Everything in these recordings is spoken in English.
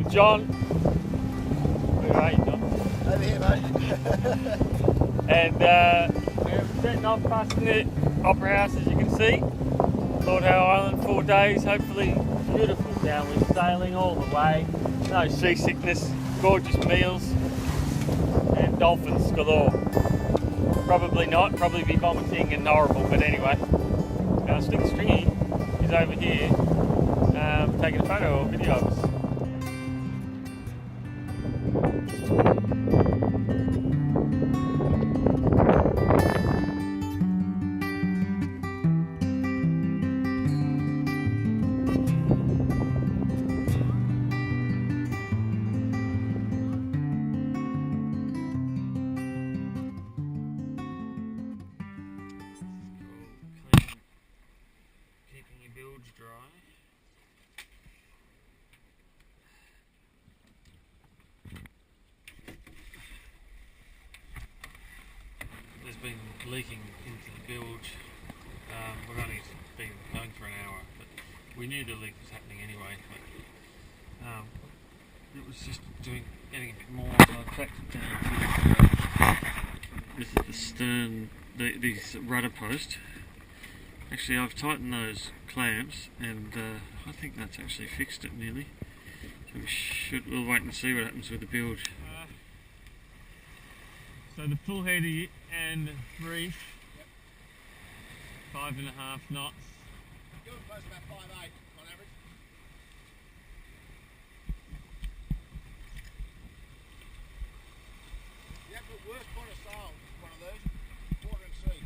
John. Where are you, John? Over here, mate. And we're setting off past the Opera House, as you can see. Lord Howe Island, 4 days, hopefully beautiful downwind sailing all the way. No seasickness, gorgeous meals, and dolphins galore. Probably not, probably be vomiting and horrible, but anyway. Stick Stringy is over here taking a photo or video of us. Keeping your bilge dry. There's been leaking into the bilge. We've only been going for an hour, but we knew the leak was happening anyway. But it was just getting a bit more, so I tracked it down to this is the stern, this rudder post. Actually, I've tightened those clamps, and I think that's actually fixed it nearly. So we'll wait and see what happens with the bilge. So the full header and reef, 5.5 knots. You're close about 5'8" on average. The absolute worst point of sail, one of those, water and sea.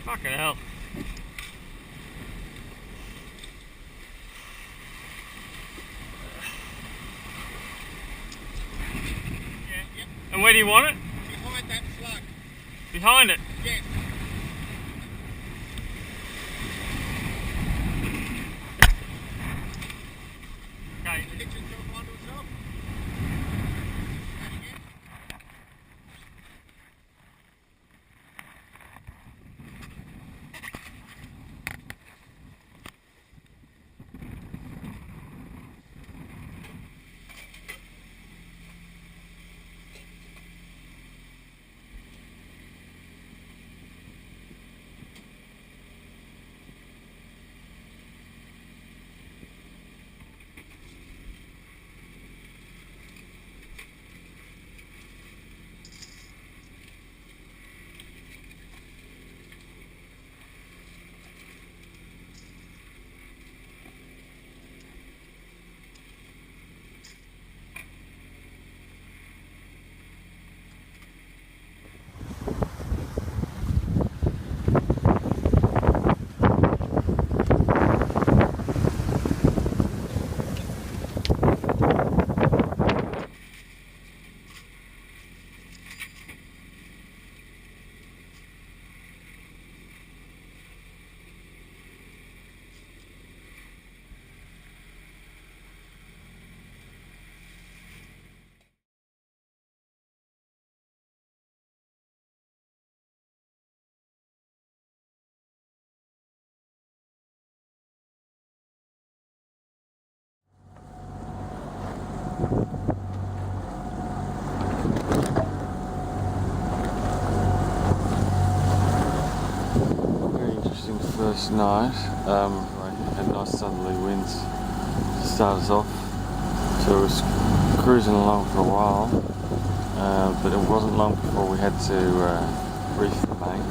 Fucking hell. Yeah. And where do you want it? Behind that slug. Behind it? Yes. Okay. The kitchen's going to find itself. And again. First night, we had nice southerly winds to start us off, so it was cruising along for a while, but it wasn't long before we had to reef the main.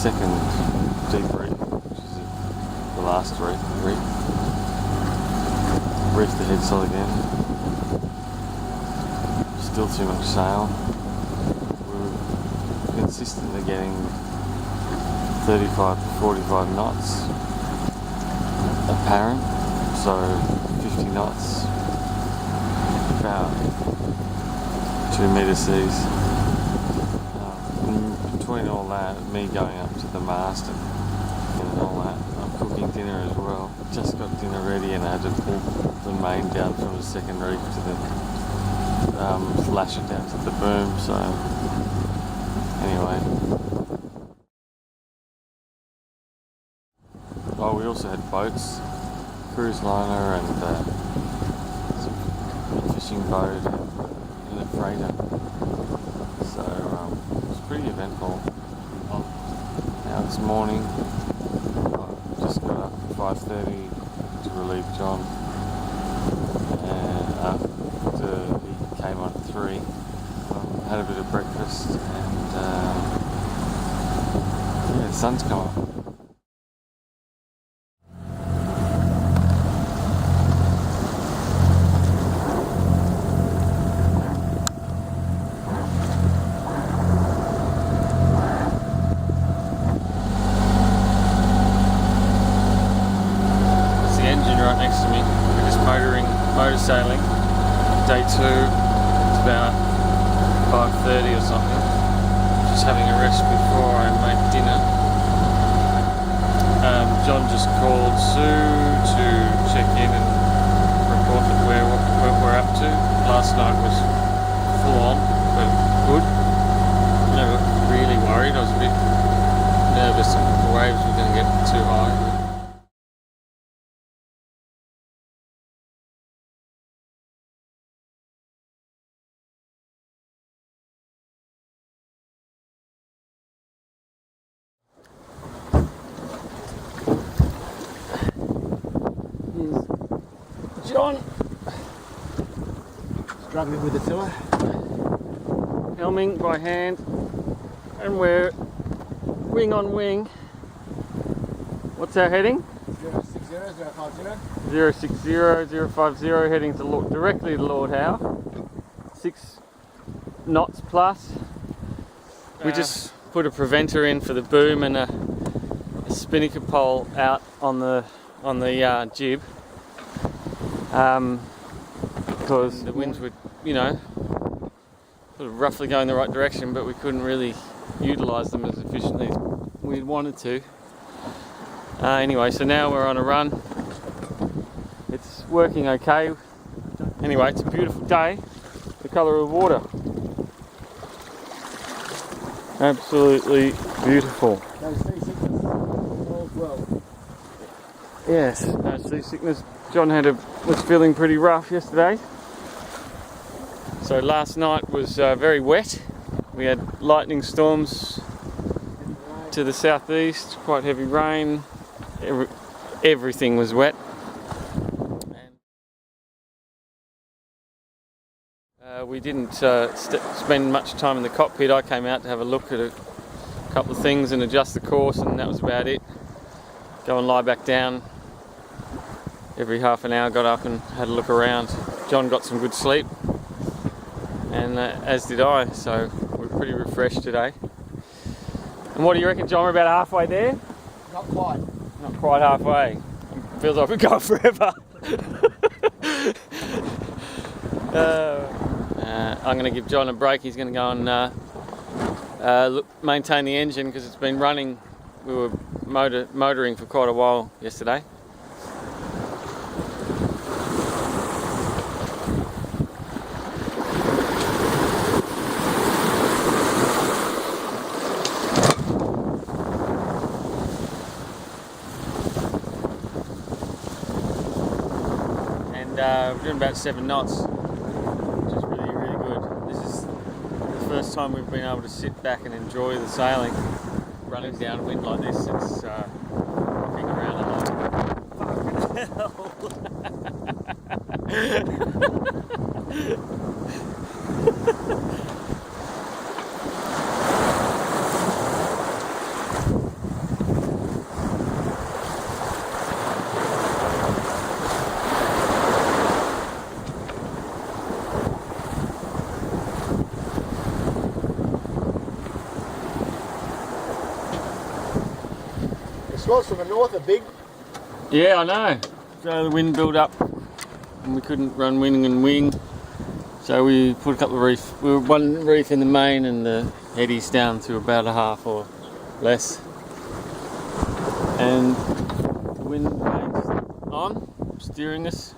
second deep reef, which is the last reef. Reefed the head sail again. Still too much sail. We're consistently getting 35 to 45 knots apparent, so 50 knots, about 2 metre seas. Between all that, me going up to the mast and all that, I'm cooking dinner as well. Just got dinner ready and I had to pull the main down from the second reef to the lash it down to the boom. So anyway, oh, we also had boats, cruise liner and a fishing boat and a freighter. So it was pretty eventful. Now this morning, I just got up at 5:30 to relieve John, and after he came on at 3, had a bit of breakfast, and yeah, the sun's come up. Right next to me. We're just motor sailing. Day 2. It's about 5:30 or something. Just having a rest before I make dinner. John just called Sue to check in and report that what we're up to. Last night was full on, but good. Never really worried. I was a bit nervous that the waves were going to get too high. John, Struggling with the tiller. helming by hand, and we're wing on wing. What's our heading? 060, 050. 060, 050, heading to directly to Lord Howe. 6 knots plus. We just put a preventer in for the boom and a spinnaker pole out on the jib. Because the winds were, sort of roughly going the right direction, but we couldn't really utilise them as efficiently as we wanted to. Anyway, so now we're on a run. It's working okay. Anyway, it's a beautiful day. The colour of water. Absolutely beautiful. No seasickness. All's well. Yes, no seasickness. John was feeling pretty rough yesterday. So last night was very wet. We had lightning storms to the southeast, quite heavy rain. Everything was wet. We didn't spend much time in the cockpit. I came out to have a look at a couple of things and adjust the course, and that was about it. Go and lie back down. Every half an hour got up and had a look around. John got some good sleep, and as did I, so we're pretty refreshed today. And what do you reckon, John? We're about halfway there? Not quite. Not quite halfway. It feels like we're going forever. I'm going to give John a break. He's going to go and maintain the engine because it's been running. We were motoring for quite a while yesterday. We're doing about 7 knots, which is really, really good. This is the first time we've been able to sit back and enjoy the sailing. Running downwind like this, it's rocking around and like, fucking hell. swells from the north are big. Yeah, I know. So the wind built up and we couldn't run wing and wing. So we put a couple of reefs. We were one reef in the main and the eddies down to about a half or less. And the wind remains on, steering us.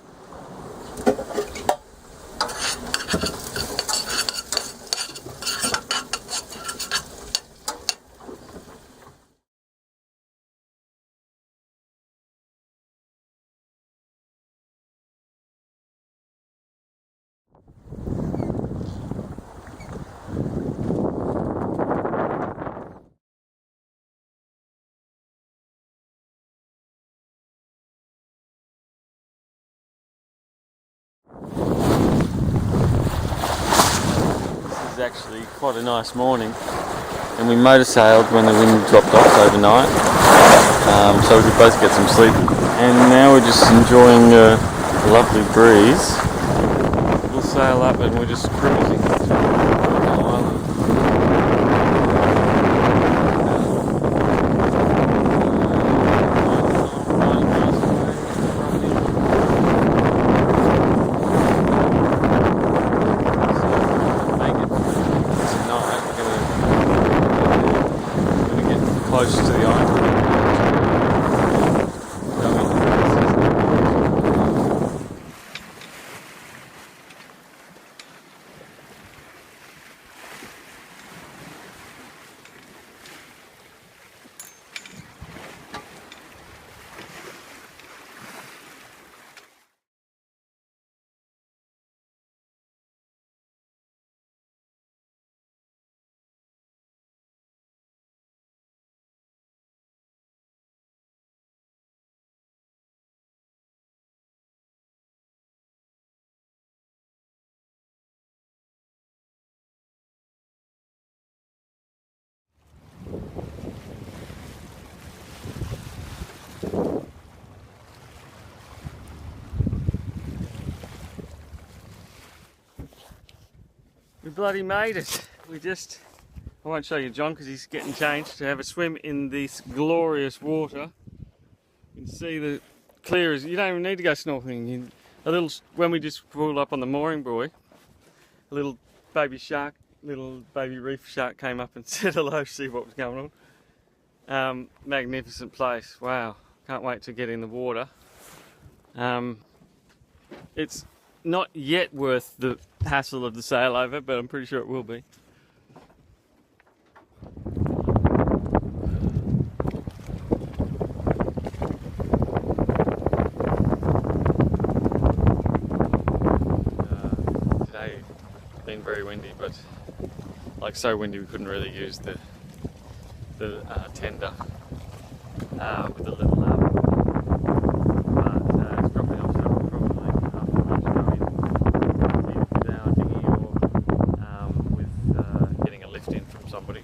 This is actually quite a nice morning, and we motor sailed when the wind dropped off overnight, so we could both get some sleep. And now we're just enjoying a lovely breeze. We'll sail up and we're just cruising through the island. Close to the island. We bloody made it. I won't show you John because he's getting changed to have a swim in this glorious water. You can see the clear as, you don't even need to go snorkeling. When we just pulled up on the mooring buoy, a little baby reef shark came up and said hello, see what was going on. Magnificent place, wow. Can't wait to get in the water. It's not yet worth the hassle of the sail over, but I'm pretty sure it will be. Today it's been very windy, but like so windy we couldn't really use the tender with the little it's probably offshore, probably after lunch going with our dinghy or with getting a lift in from somebody.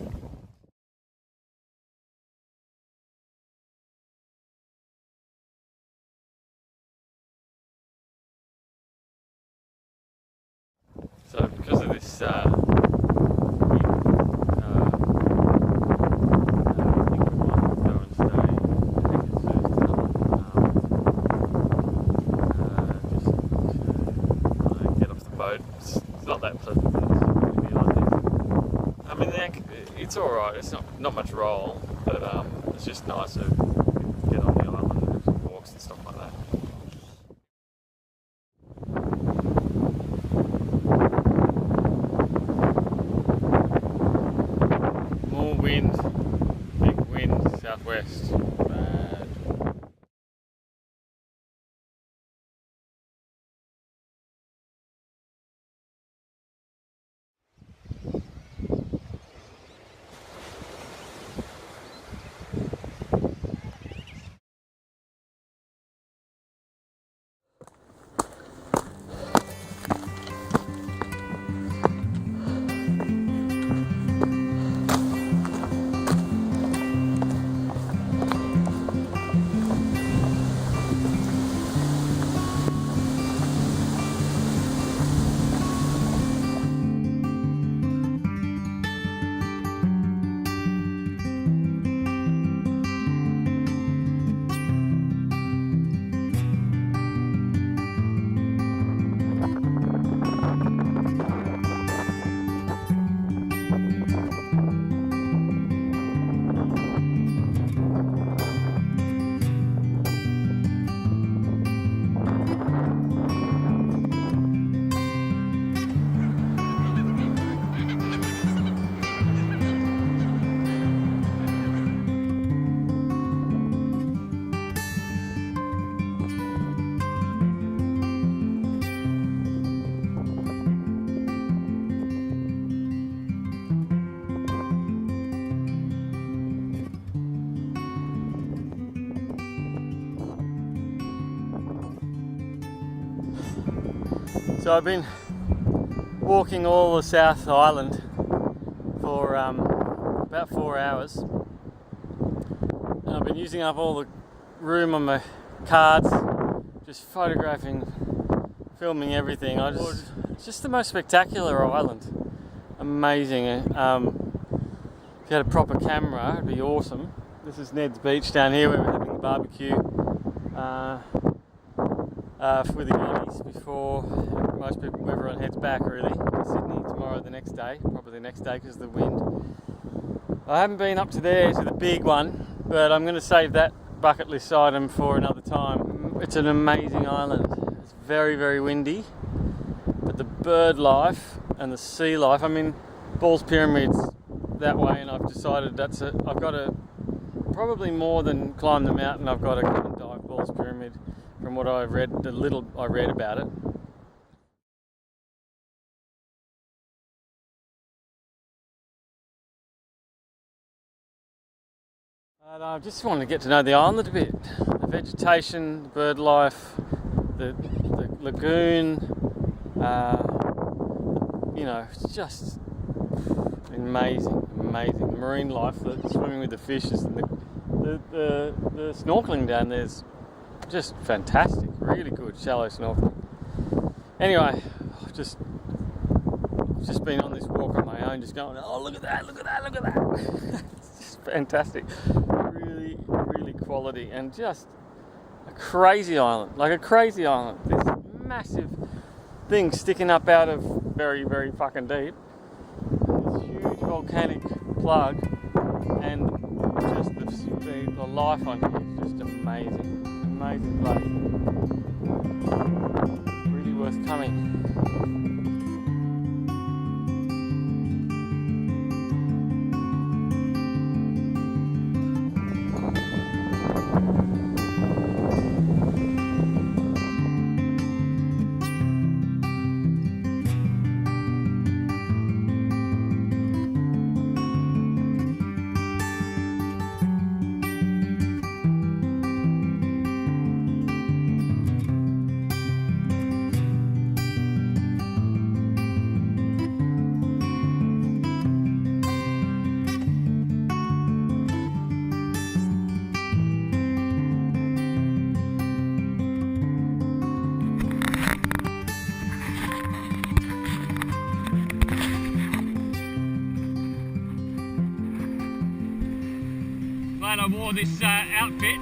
So because of this it's alright, it's not much roll, but it's just nice to get on the island and have some walks and stuff like that. More wind, big wind, southwest. Bad. So I've been walking all the South Island for about 4 hours, and I've been using up all the room on my cards, just photographing, filming everything. It's just the most spectacular island. Amazing. If you had a proper camera, it'd be awesome. This is Ned's Beach down here where we're having a barbecue with the Yannies before everyone heads back really to Sydney tomorrow, the next day, probably the next day because of the wind. I haven't been up to there to the big one, but I'm going to save that bucket list item for another time. It's an amazing island. It's very, very windy, but the bird life and the sea life, I mean, Ball's Pyramid's that way, and I've decided that's it. I've got to probably more than climb the mountain. I've got to come and dive Ball's Pyramid from what I've read, the little I read about it. And I just wanted to get to know the island a bit. The vegetation, the bird life, the lagoon, it's just amazing. The marine life, the swimming with the fishes, and the snorkeling down there's just fantastic, really good shallow snorkeling. Anyway, I've just been on this walk on my own, just going, oh, look at that. It's just fantastic. Really, really quality, and just a crazy island. This massive thing sticking up out of very, very fucking deep. This huge volcanic plug, and just the life on here is just amazing. Amazing place. Really worth coming. Glad I wore this outfit.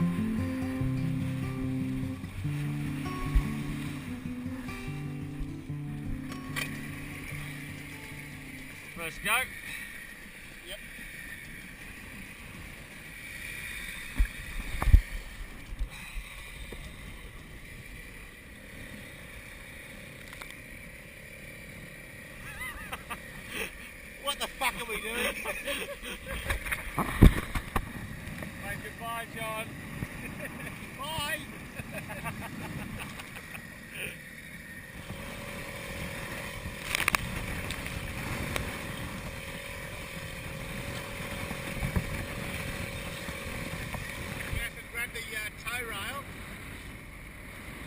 First go. Yep. What the fuck are we doing? Goodbye, John. Bye! You have to grab the tow rail.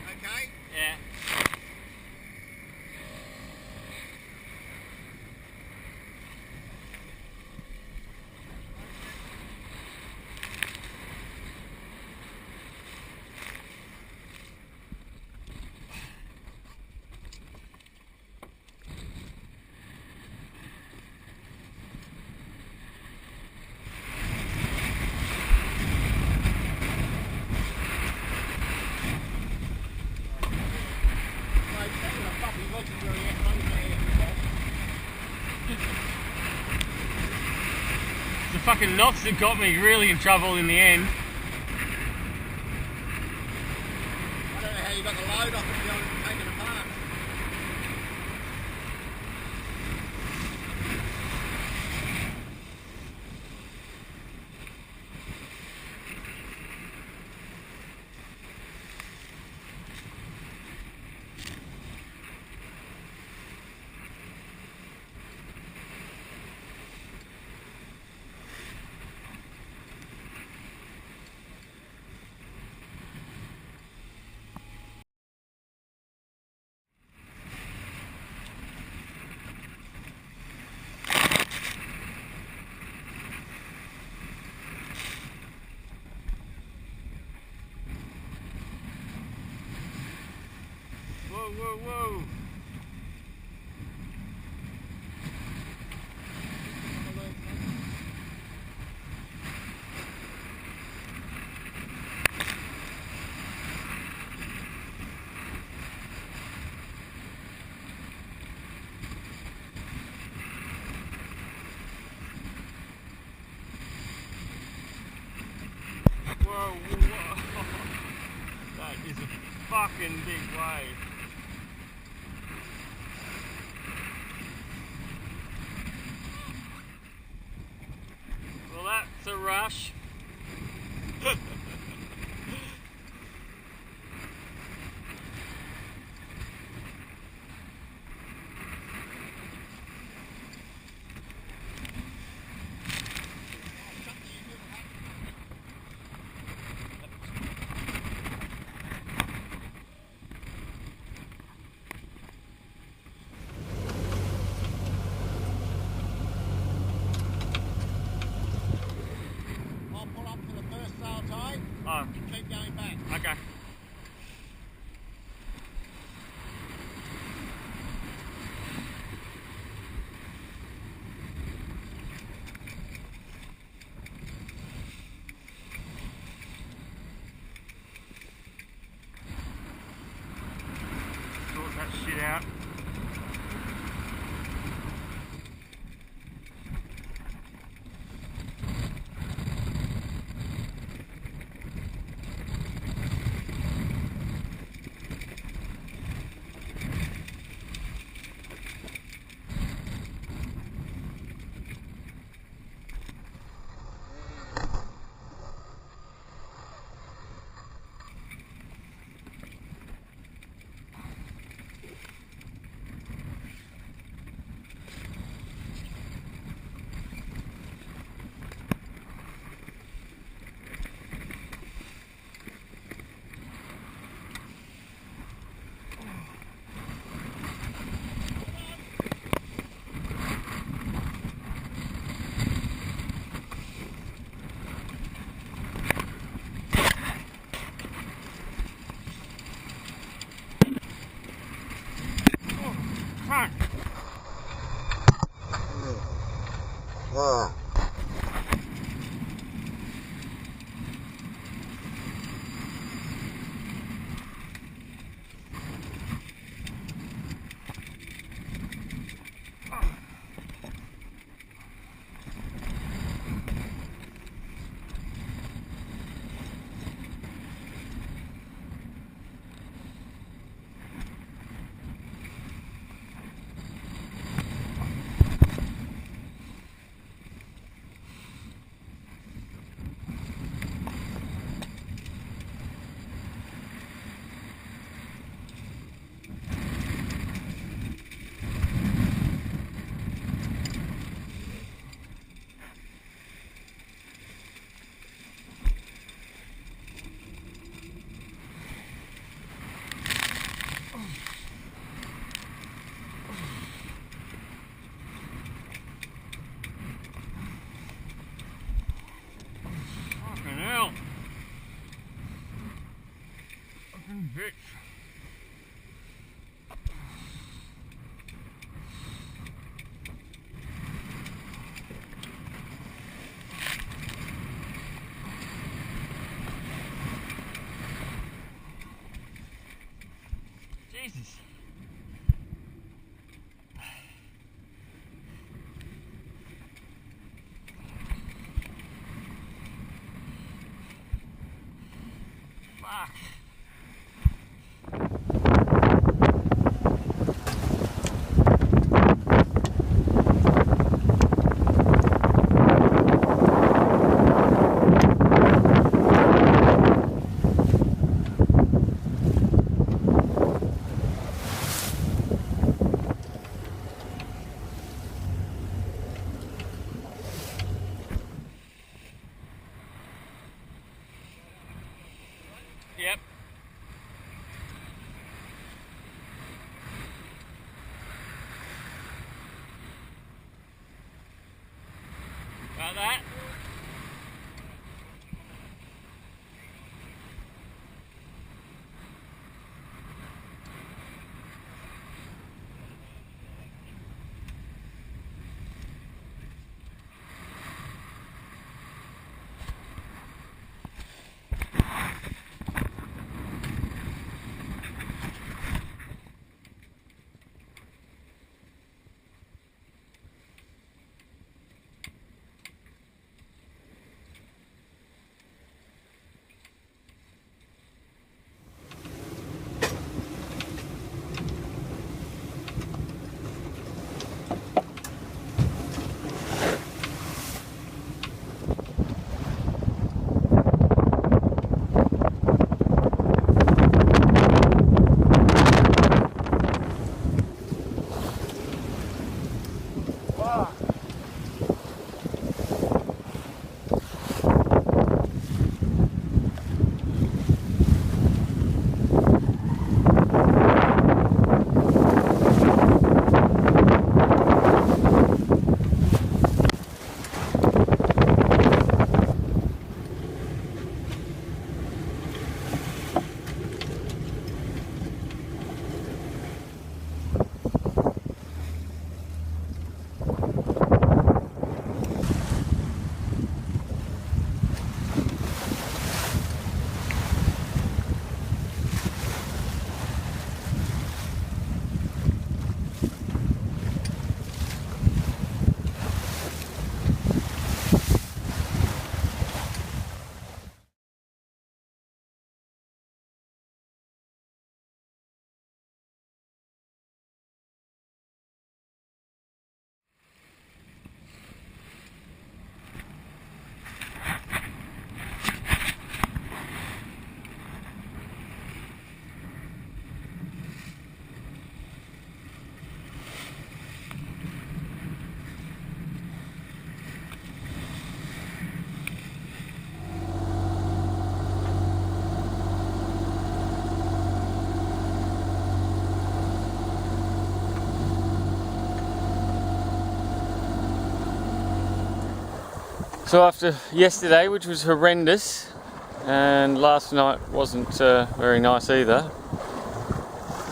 Okay? Yeah. The fucking knots that got me really in trouble in the end. I don't know how you got the load off if you don't take it apart. rush. I'll pull up for the first sail tide Oh, and keep going back. okay. Sort that shit out. Fuck. Fucking hell. Fucking bitch. Jesus. Fuck. Yep. Got that? So after yesterday, which was horrendous, and last night wasn't very nice either,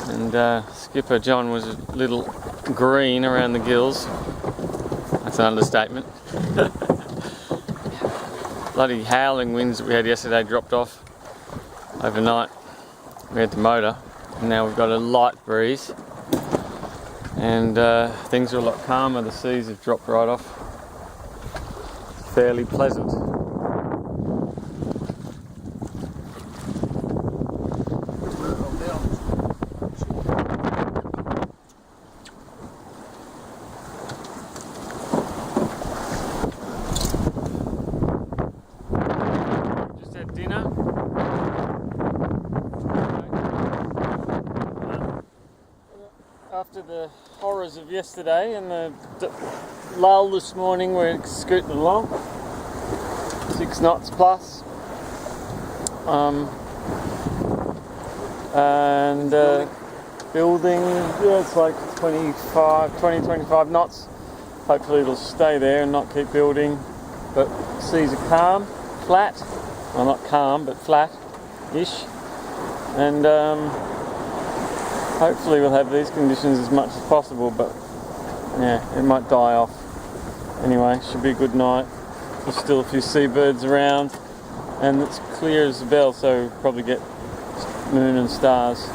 and Skipper John was a little green around the gills. That's an understatement. Bloody howling winds that we had yesterday dropped off overnight. We had the motor, and now we've got a light breeze, and things are a lot calmer. The seas have dropped right off. Fairly pleasant. Just had dinner. After the horrors of yesterday and the lull this morning, we're scooting along. 6 knots plus. And building, yeah, it's like 20-25 knots. Hopefully it'll stay there and not keep building. But seas are calm, flat. Well, not calm, but flat-ish. And hopefully we'll have these conditions as much as possible, but yeah, it might die off. Anyway, should be a good night. There's still a few seabirds around, and it's clear as a bell, so we'll probably get moon and stars.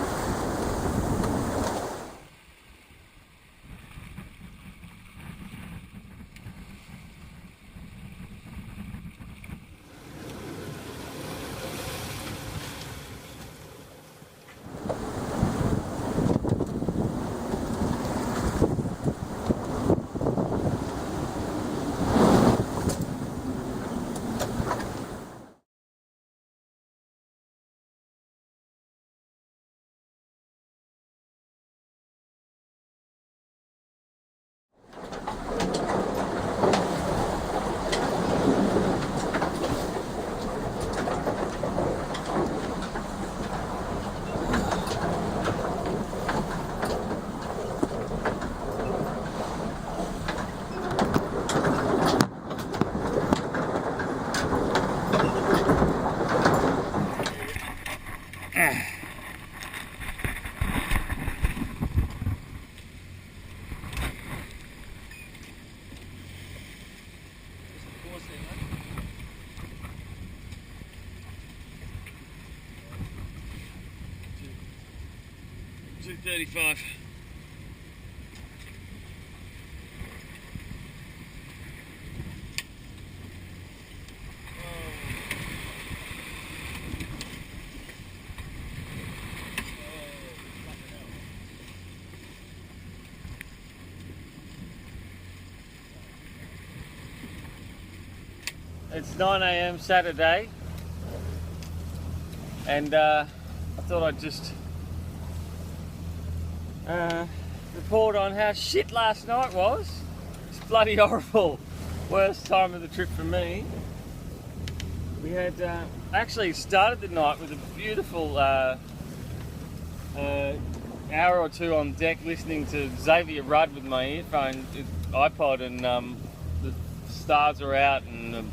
$2.35. It's 9 AM Saturday, and I thought I'd just report on how shit last night was. It's bloody horrible. Worst time of the trip for me. We had actually started the night with a beautiful hour or two on deck listening to Xavier Rudd with my earphone, iPod, and the stars were out and the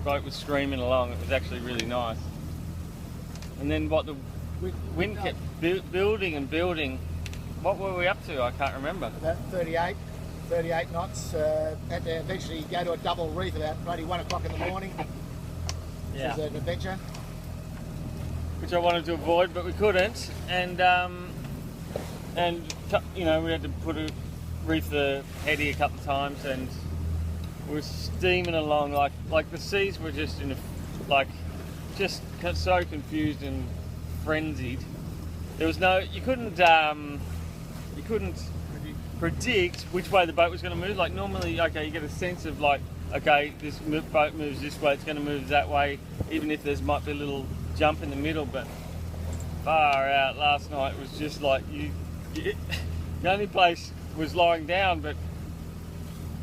boat was screaming along. It was actually really nice. And then what the wind kept building and building. What were we up to? I can't remember. About 38 knots. Had to eventually go to a double reef about bloody 1 o'clock in the morning. Yeah. Which was an adventure. Which I wanted to avoid, but we couldn't. And you know, we had to reef the heady a couple of times, and we were steaming along like the seas were just just so confused and frenzied. There was you couldn't predict which way the boat was going to move. Like normally, okay, you get a sense of like, okay, this boat moves this way, it's going to move that way, even if there might be a little jump in the middle. But far out last night was just like the only place was lying down, but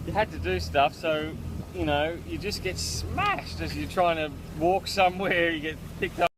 you had to do stuff, so you know, you just get smashed as you're trying to walk somewhere. You get picked up.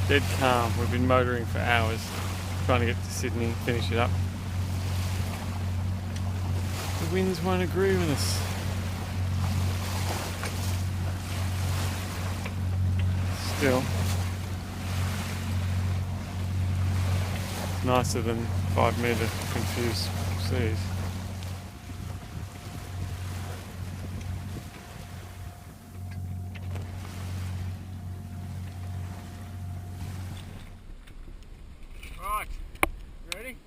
Dead calm. We've been motoring for hours, trying to get to Sydney, finish it up. The winds won't agree with us. Still, it's nicer than 5 metre confused seas. Right, ready?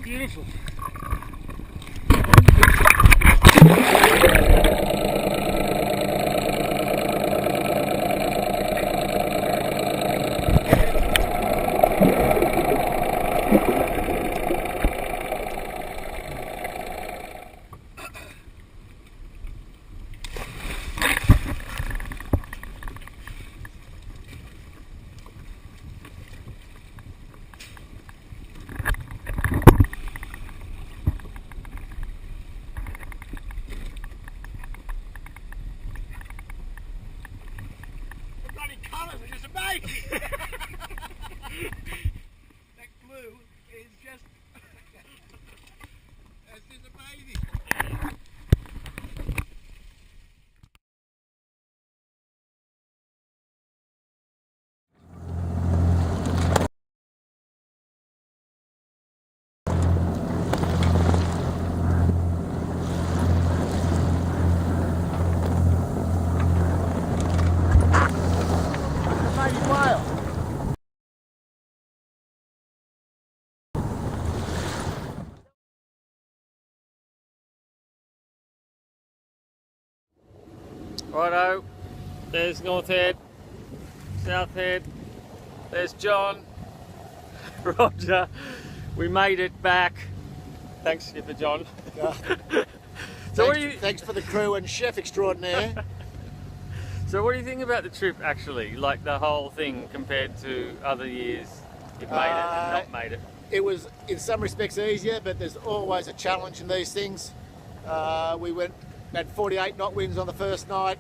Beautiful. Colours are just amazing! That blue is just... that's just amazing! Righto, there's North Head, South Head, there's John, Roger. We made it back. Thanks, Skipper John. Thanks for the crew and chef extraordinaire. So what do you think about the trip actually? Like the whole thing compared to other years you've made it and not made it? It was in some respects easier, but there's always a challenge in these things. We had 48 knot winds on the first night.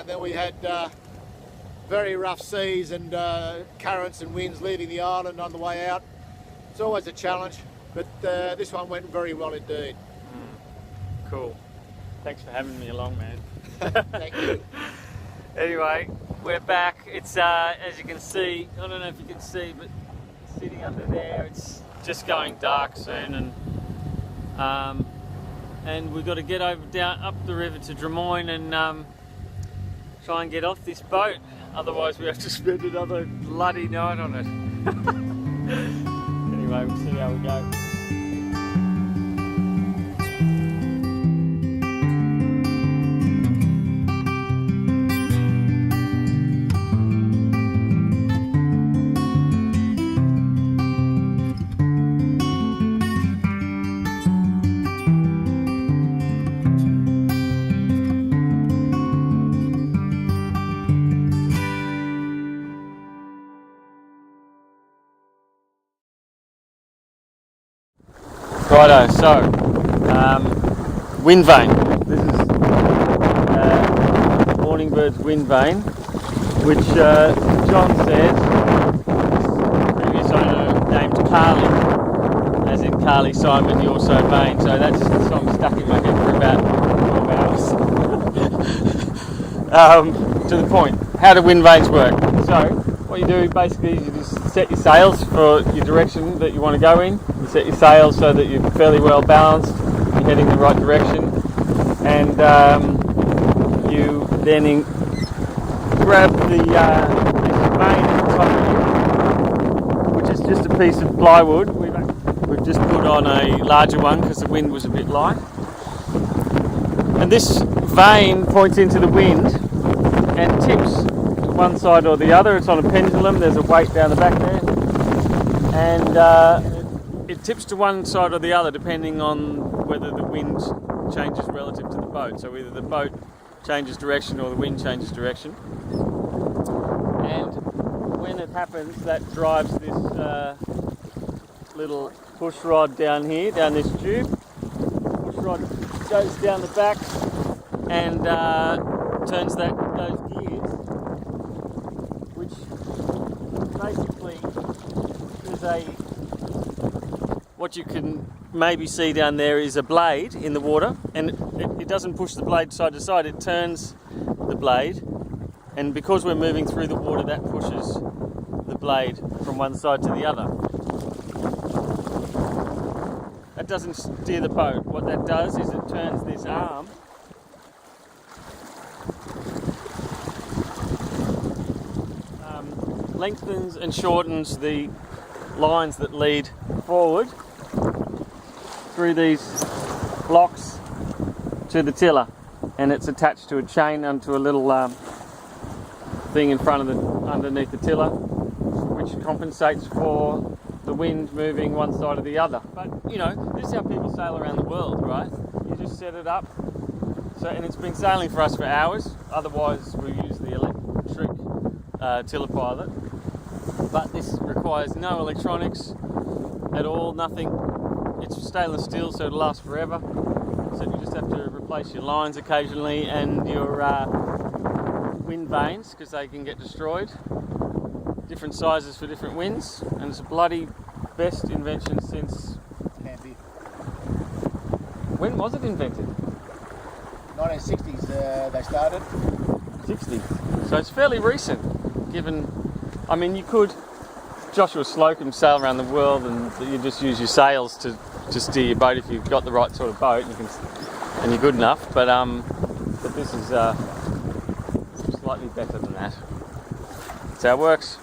Then we had very rough seas and currents and winds leaving the island on the way out. It's always a challenge, but this one went very well indeed. Cool. Thanks for having me along, man. Thank you. Anyway, we're back. It's as you can see, I don't know if you can see, but sitting under there, it's just going dark soon, and we've got to get up the river to Drummoyne and try and get off this boat. Otherwise, we have to spend another bloody night on it. Anyway, we'll see how we go. Righto, so wind vane. This is Morning Bird's wind vane, which John says previous owner named Carly, as in Carly Simon, You're So Vain. So that song stuck in my head for about 12 hours. To the point, how do wind vanes work? So what you do basically is you just set your sails for your direction that you want to go in. You set your sails so that you're fairly well balanced, you're heading the right direction, and you then grab the vane at the top of you, which is just a piece of plywood. We've just put on a larger one because the wind was a bit light. And this vane points into the wind and tips one side or the other. It's on a pendulum. There's a weight down the back there, and it tips to one side or the other depending on whether the wind changes relative to the boat. So either the boat changes direction or the wind changes direction. And when it happens, that drives this little push rod down here, down this tube. Push rod goes down the back and turns those gears, which basically is what you can maybe see down there is a blade in the water, and it doesn't push the blade side to side, it turns the blade, and because we're moving through the water, that pushes the blade from one side to the other. That doesn't steer the boat. What that does is it turns this arm lengthens and shortens the lines that lead forward through these blocks to the tiller, and it's attached to a chain onto a little thing in front of underneath the tiller, which compensates for the wind moving one side or the other. But you know, this is how people sail around the world, right? You just set it up, and it's been sailing for us for hours. Otherwise, we use the electric tiller pilot. But this requires no electronics at all, nothing. It's stainless steel, so it'll last forever. So you just have to replace your lines occasionally and your wind vanes, because they can get destroyed. Different sizes for different winds, and it's a bloody best invention since... Handy. When was it invented? 1960s they started. 60. So it's fairly recent, given... I mean, you could Joshua Slocum sail around the world and you just use your sails to steer your boat if you've got the right sort of boat and you're good enough, but this is slightly better than that. That's how it works.